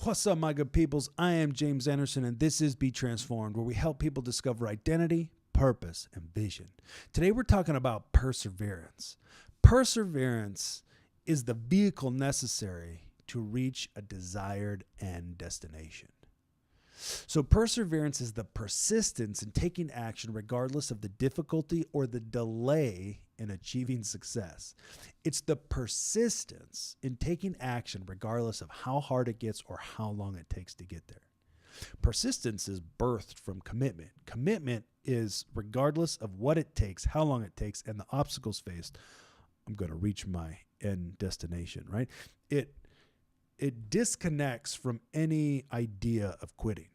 What's up, my good peoples? I am James Anderson, and this is Be Transformed, where we help people discover identity, purpose, and vision. Today, we're talking about perseverance. Perseverance is the vehicle necessary to reach a desired end destination. So perseverance is the persistence in taking action regardless of the difficulty or the delay in achieving success. It's the persistence in taking action regardless of how hard it gets or how long it takes to get there. Persistence is birthed from commitment. Commitment is regardless of what it takes, how long it takes, and the obstacles faced, I'm going to reach my end destination, right? It disconnects from any idea of quitting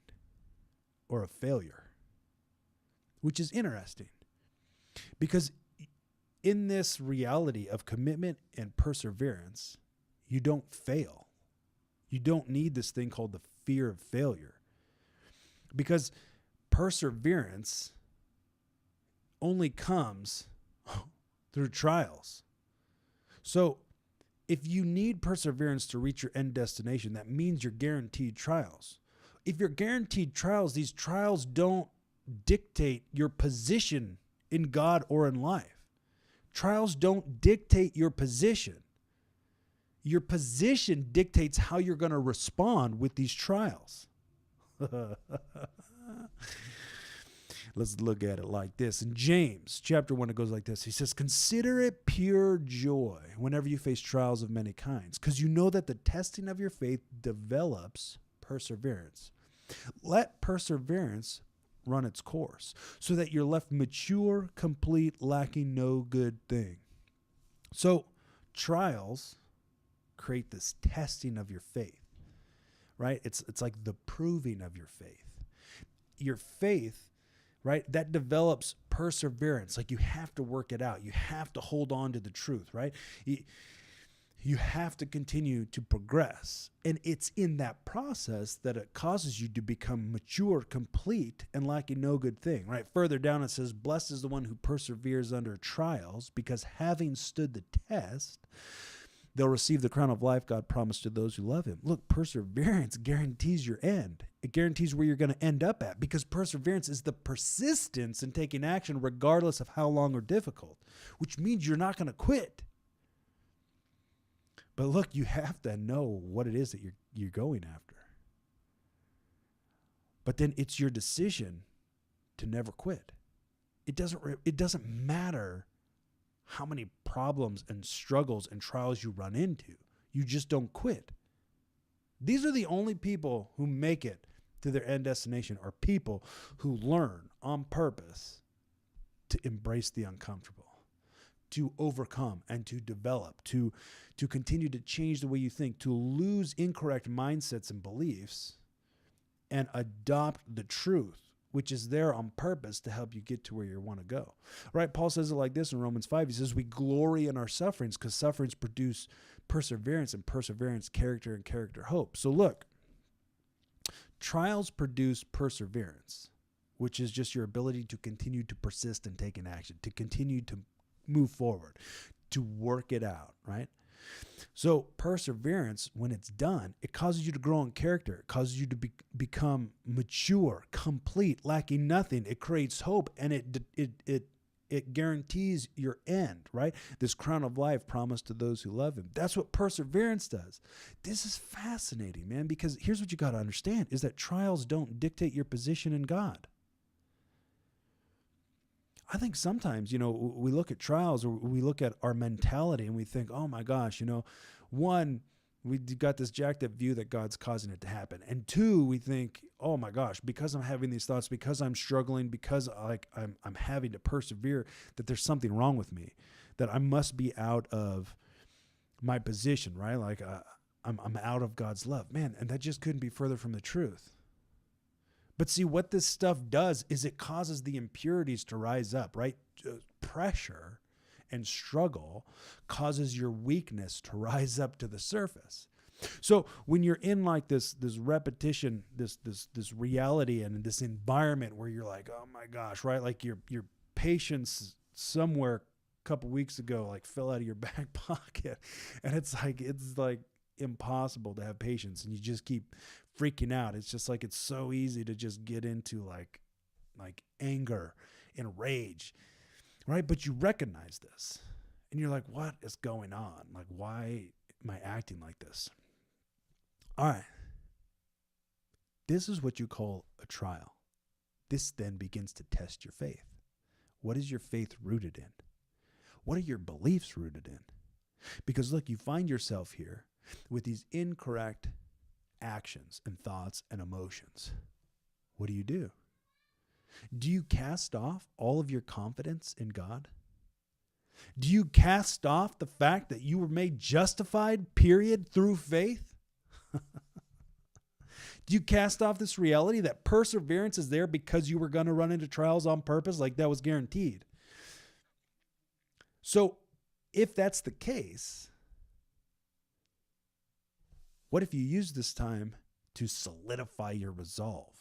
or of failure, which is interesting because in this reality of commitment and perseverance, you don't fail. You don't need this thing called the fear of failure because perseverance only comes through trials. So if you need perseverance to reach your end destination, that means you're guaranteed trials. If you're guaranteed trials, these trials don't dictate your position in God or in life. Trials don't dictate your position. Your position dictates how you're going to respond with these trials. Let's look at it like this. In James chapter 1, it goes like this. He says, consider it pure joy whenever you face trials of many kinds, because you know that the testing of your faith develops perseverance. Let perseverance run its course so that you're left mature, complete, lacking no good thing. So trials create this testing of your faith, right? It's like the proving of your faith. Your faith, right? That develops perseverance. Like you have to work it out. You have to hold on to the truth, right? You have to continue to progress. And it's in that process that it causes you to become mature, complete, and lacking no good thing, right? Further down, it says, blessed is the one who perseveres under trials, because having stood the test, they'll receive the crown of life God promised to those who love him. Look, perseverance guarantees your end. It guarantees where you're going to end up at, because perseverance is the persistence in taking action regardless of how long or difficult, which means you're not going to quit. But look, you have to know what it is that you're going after. But then it's your decision to never quit. It doesn't matter how many problems and struggles and trials you run into. You just don't quit. These are the only people who make it to their end destination, are people who learn on purpose to embrace the uncomfortable, to overcome and to develop, to continue to change the way you think, to lose incorrect mindsets and beliefs and adopt the truth, which is there on purpose to help you get to where you want to go. Right? Paul says it like this in Romans 5. He says, we glory in our sufferings because sufferings produce perseverance, and perseverance, character, and character, hope. So look, trials produce perseverance, which is just your ability to continue to persist and take an action, to continue to move forward, to work it out, right? So perseverance, when it's done, it causes you to grow in character. It causes you to become mature, complete, lacking nothing. It creates hope, and it guarantees your end, right? This crown of life promised to those who love him. That's what perseverance does. This is fascinating, man, because here's what you got to understand is that trials don't dictate your position in God. I think sometimes, we look at trials, or we look at our mentality and we think, oh my gosh, one, we got this jacked up view that God's causing it to happen. And two, we think, oh my gosh, because I'm having these thoughts, because I'm struggling, because I'm having to persevere, that there's something wrong with me, that I must be out of my position, right? Like I'm out of God's love, man. And that just couldn't be further from the truth. But see, what this stuff does is it causes the impurities to rise up, right? Pressure and struggle causes your weakness to rise up to the surface. So when you're in like this repetition, this reality and this environment where you're like, oh my gosh, right? Like your patience somewhere a couple weeks ago like fell out of your back pocket, and it's like impossible to have patience and you just keep freaking out. It's just like it's so easy to just get into like anger and rage, right? But you recognize this and you're like, what is going on? Like, why am I acting like this? All right. This is what you call a trial. This then begins to test your faith. What is your faith rooted in? What are your beliefs rooted in? Because look, you find yourself here with these incorrect actions and thoughts and emotions. What do? Do you cast off all of your confidence in God? Do you cast off the fact that you were made justified, period, through faith? Do you cast off this reality that perseverance is there because you were going to run into trials on purpose? Like that was guaranteed. So if that's the case, what if you use this time to solidify your resolve,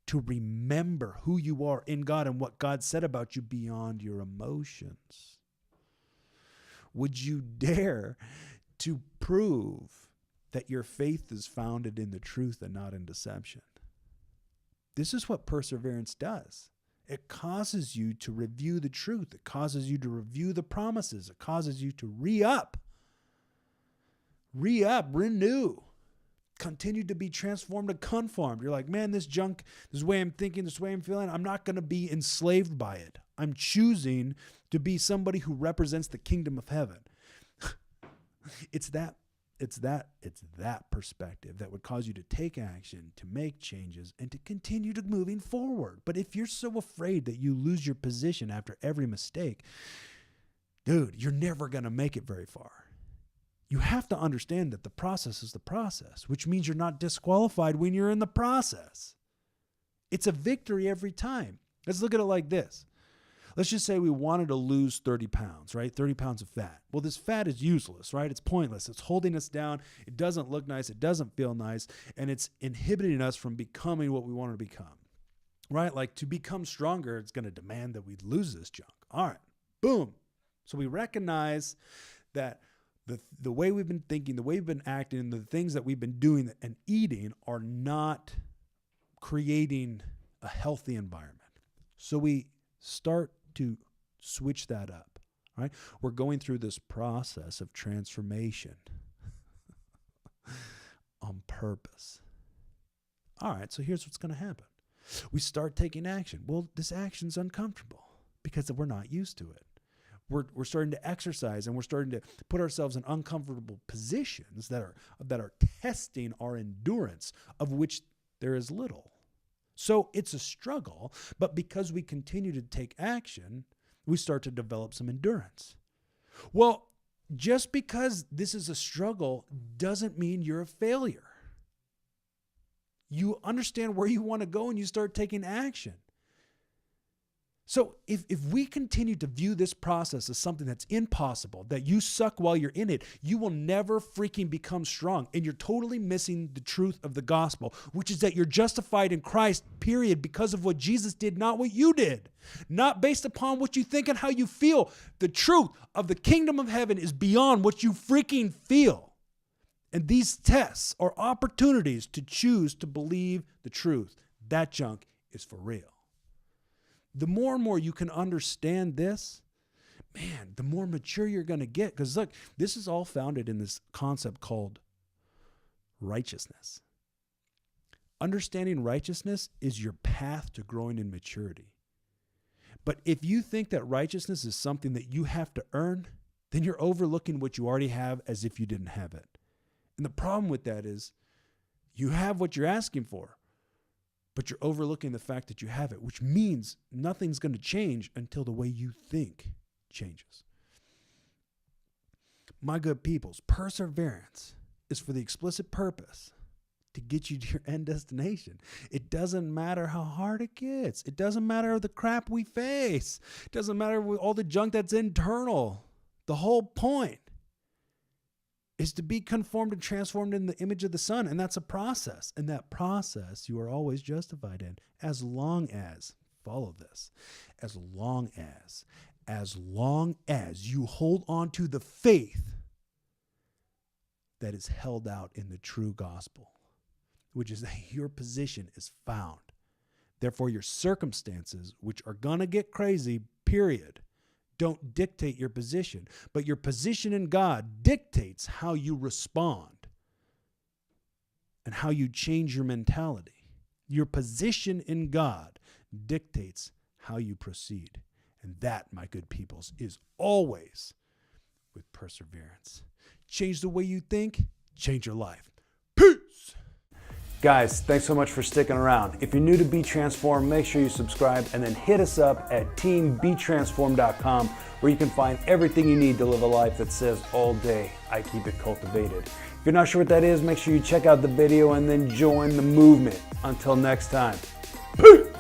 to remember who you are in God and what God said about you beyond your emotions? Would you dare to prove that your faith is founded in the truth and not in deception? This is what perseverance does. It causes you to review the truth. It causes you to review the promises. It causes you to re-up, renew, continue to be transformed and conformed. You're like, man, this junk, this way I'm thinking, this way I'm feeling, I'm not going to be enslaved by it. I'm choosing to be somebody who represents the kingdom of heaven. It's that perspective that would cause you to take action, to make changes, and to continue to moving forward. But if you're so afraid that you lose your position after every mistake, dude, you're never going to make it very far. You have to understand that the process is the process, which means you're not disqualified when you're in the process. It's a victory every time. Let's look at it like this. Let's just say we wanted to lose 30 pounds, right? 30 pounds of fat. Well, this fat is useless, right? It's pointless. It's holding us down. It doesn't look nice. It doesn't feel nice. And it's inhibiting us from becoming what we want to become, right? Like to become stronger, it's going to demand that we lose this junk. All right, boom. So we recognize that the way we've been thinking, the way we've been acting, the things that we've been doing and eating are not creating a healthy environment. So we start to switch that up, right? We're going through this process of transformation on purpose. All right, so here's what's going to happen. We start taking action. Well, this action's uncomfortable because we're not used to it. We're starting to exercise and we're starting to put ourselves in uncomfortable positions that are testing our endurance, of which there is little. So it's a struggle, but because we continue to take action, we start to develop some endurance. Well, just because this is a struggle doesn't mean you're a failure. You understand where you want to go and you start taking action. So if we continue to view this process as something that's impossible, that you suck while you're in it, you will never freaking become strong. And you're totally missing the truth of the gospel, which is that you're justified in Christ, period, because of what Jesus did, not what you did. Not based upon what you think and how you feel. The truth of the kingdom of heaven is beyond what you freaking feel. And these tests are opportunities to choose to believe the truth. That junk is for real. The more and more you can understand this, man, the more mature you're going to get. Because look, this is all founded in this concept called righteousness. Understanding righteousness is your path to growing in maturity. But if you think that righteousness is something that you have to earn, then you're overlooking what you already have as if you didn't have it. And the problem with that is you have what you're asking for, but you're overlooking the fact that you have it, which means nothing's going to change until the way you think changes. My good peoples, perseverance is for the explicit purpose to get you to your end destination. It doesn't matter how hard it gets. It doesn't matter the crap we face. It doesn't matter all the junk that's internal. The whole point is to be conformed and transformed in the image of the Son. And that's a process. And that process you are always justified in, as long as, follow this, as long as you hold on to the faith that is held out in the true gospel, which is that your position is found. Therefore, your circumstances, which are going to get crazy, period, don't dictate your position. But your position in God dictates how you respond and how you change your mentality. Your position in God dictates how you proceed. And that, my good peoples, is always with perseverance. Change the way you think, change your life. Peace! Guys, thanks so much for sticking around. If you're new to Be Transformed, make sure you subscribe and then hit us up at teambetransformed.com, where you can find everything you need to live a life that says all day, I keep it cultivated. If you're not sure what that is, make sure you check out the video and then join the movement. Until next time, peace!